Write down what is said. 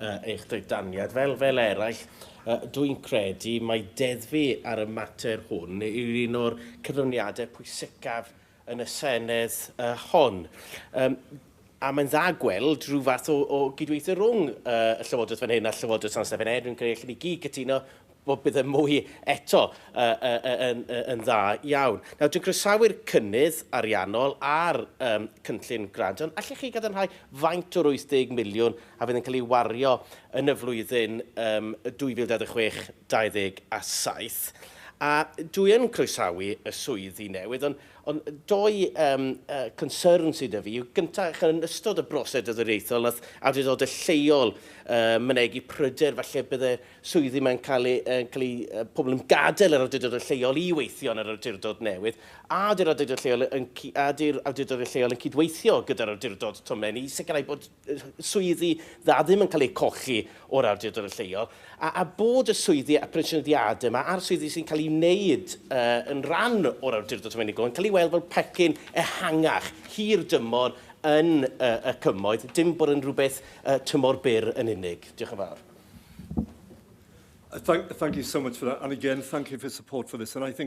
eich datganiad. Fel eraill, dwi'n credu mae deddfu ar y mater hwn yw'r un o'r cyflawniadau pwysicaf yn y Senedd hon. A mae'n dda gweld rhyw fath o gydweithio rhwng y Llywodraeth fan hyn a Llywodraeth San Steffan. Dwi'n credu allwn ni gyd gytuno bod bydd y mwy eto yn dda iawn. Nawr, dwi'n croesawu'r cynnydd ariannol a'r cynllun gradon. Allwch chi gadarnhau faint o'r 80 miliwn a fydd yn cael ei wario yn y flwyddyn 2026-27. A dwi yn croesawu y swyddi newydd, ond doi concern sydd â fi yw gyntaf yn ystod y brosed ydwreithol nath awdurdodau lleol mynegu pryder falle bydde swyddi mae'n cael ei pobl yn gadael yr awdurdodau lleol i weithio yn yr awdurdod newydd, a ydy'r awdurdodau lleol yn cydweithio gyda'r awdurdod tomen i sicrhau bod swyddi dda ddim yn cael ei colli o'r awdurdodau lleol, a bod y swyddi a prensiyniadau yma a'r swyddi sy'n cael ei wneud yn rhan o'r awdurdod tomen yn cael ei weld fel pecyn ehangach, hir dymor yn y cymoedd, dim bod yn rhywbeth tymor byr yn unig. Diolch yn fawr. Thank you so much for that. And again, thank you for support for this. And I think